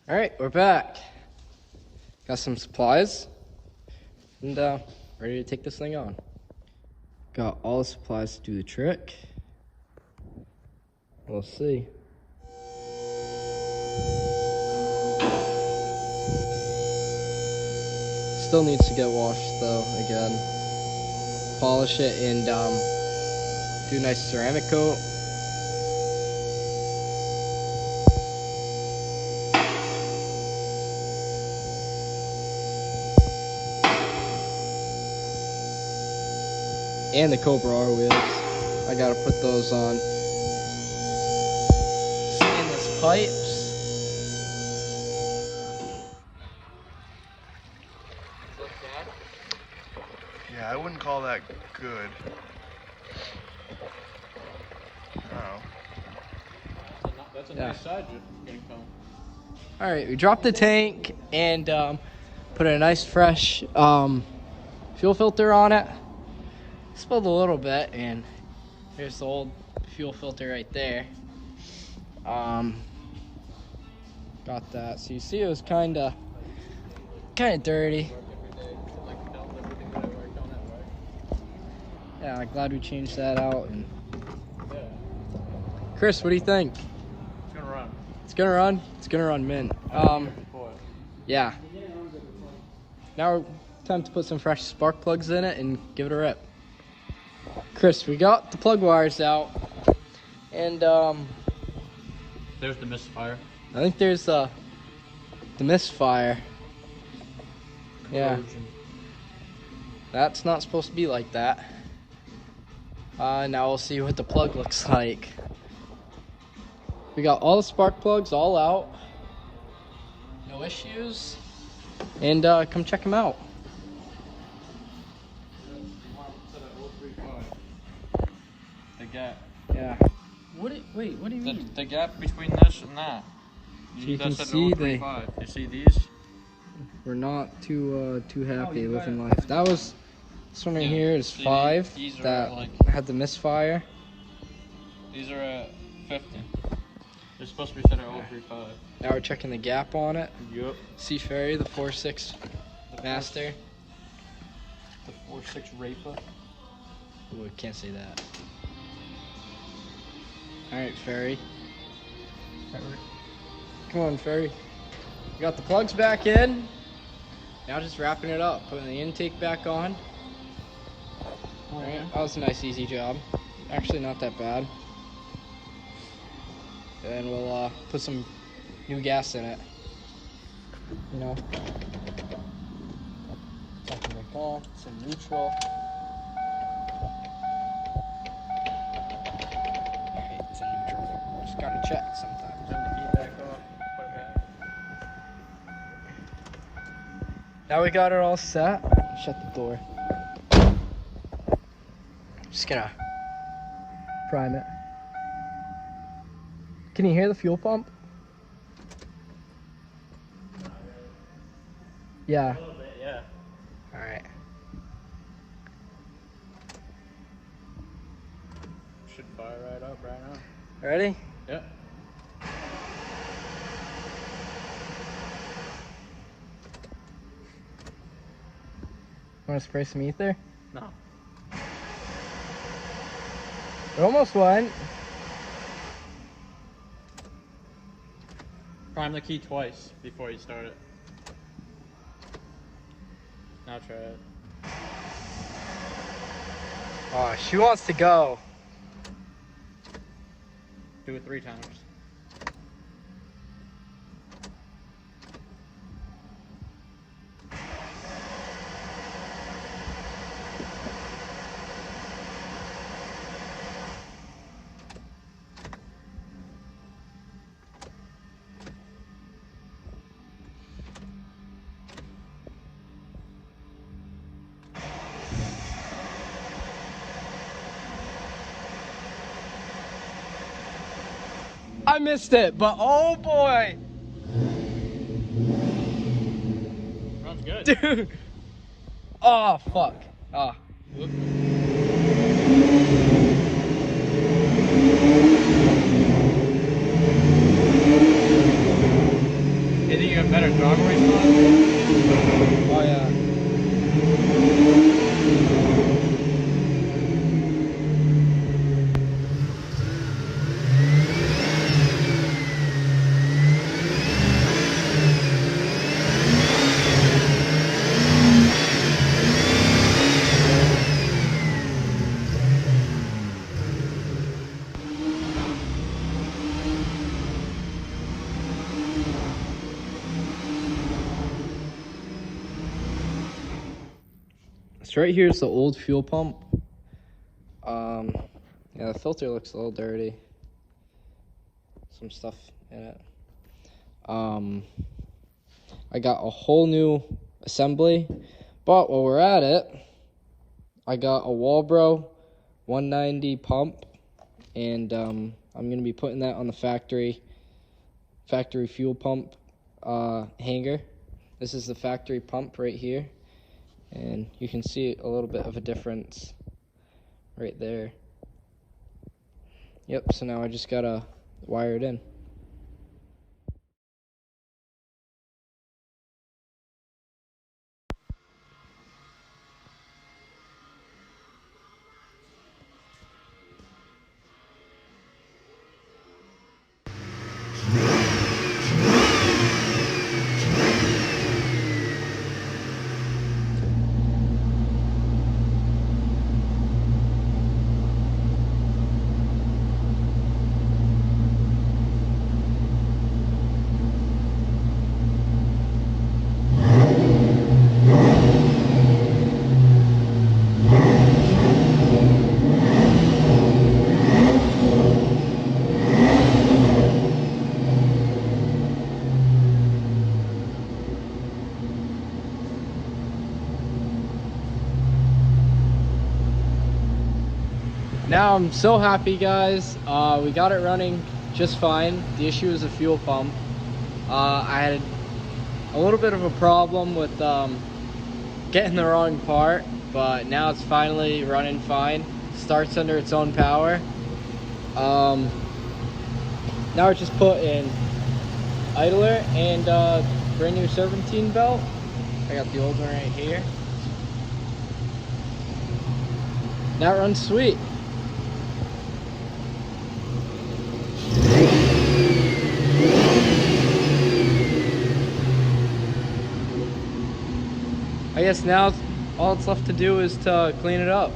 All right, we're back. Got some supplies and ready to take this thing on. Got all the supplies to do the trick. We'll see. Still needs to get washed though, again. Polish it and do a nice ceramic coat. And the Cobra R wheels. I gotta put those on. Stainless pipes. Yeah, I wouldn't call that good. Oh. That's a nice side you're gonna come. Alright, we dropped the tank and put a nice fresh fuel filter on it. Spilled a little bit, and here's the old fuel filter right there. Got that. So you see it was kind of dirty. Yeah, I'm glad we changed that out. And Chris, what do you think? It's gonna run. It's gonna run. It's gonna run mint. Yeah. Now time to put some fresh spark plugs in it and give it a rip. Chris, we got the plug wires out, and there's the misfire. I think there's the misfire. Yeah, that's not supposed to be like that. Now we'll see what the plug looks like. We got all the spark plugs all out, no issues, and come check them out. The gap. Yeah. Wait, what do you mean? The gap between this and that. So you can That's at see 0.35. You see these? we're not too happy living life. That was this one right here is 5 these are that like, had the misfire. These are at 50. They're supposed to be set at 0.35. Now we're checking the gap on it. Yup. Sea Ferry, the 4.6 Master. The 4.6 Rafa. Ooh, I can't say that. Alright, Ferry. Come on, Ferry. We got the plugs back in. Now just wrapping it up, putting the intake back on. Alright, that was a nice easy job. Actually not that bad. And we'll put some new gas in it. You know. Something like that, some neutral. Alright, it's a neutral. Just gotta check sometimes. Turn the key back off. Put it back. Now we got it all set. Shut the door. Just gonna prime it. Can you hear the fuel pump? Yeah. A little bit, yeah. Alright. Should fire right up right now. Ready? Yep. Want to spray some ether? No. It almost went. Prime the key twice before you start it. Now try it. Oh, she wants to go. Do it 3 times. I missed it, but oh boy. Runs good. Dude. Oh, fuck. Oh. Whoop. Hit So right here is the old fuel pump. Yeah, the filter looks a little dirty. Some stuff in it. I got a whole new assembly, but while we're at it, I got a Walbro 190 pump, and I'm gonna be putting that on the factory fuel pump hanger. This is the factory pump right here, and you can see a little bit of a difference right there. Yep, so now I just gotta wire it in. Now I'm so happy, guys. We got it running just fine. The issue is the fuel pump. I had a little bit of a problem with getting the wrong part, but now it's finally running fine. Starts under its own power. Now I just put in idler and brand new serpentine belt. I got the old one right here. Now it runs sweet. I guess now all that's left to do is to clean it up.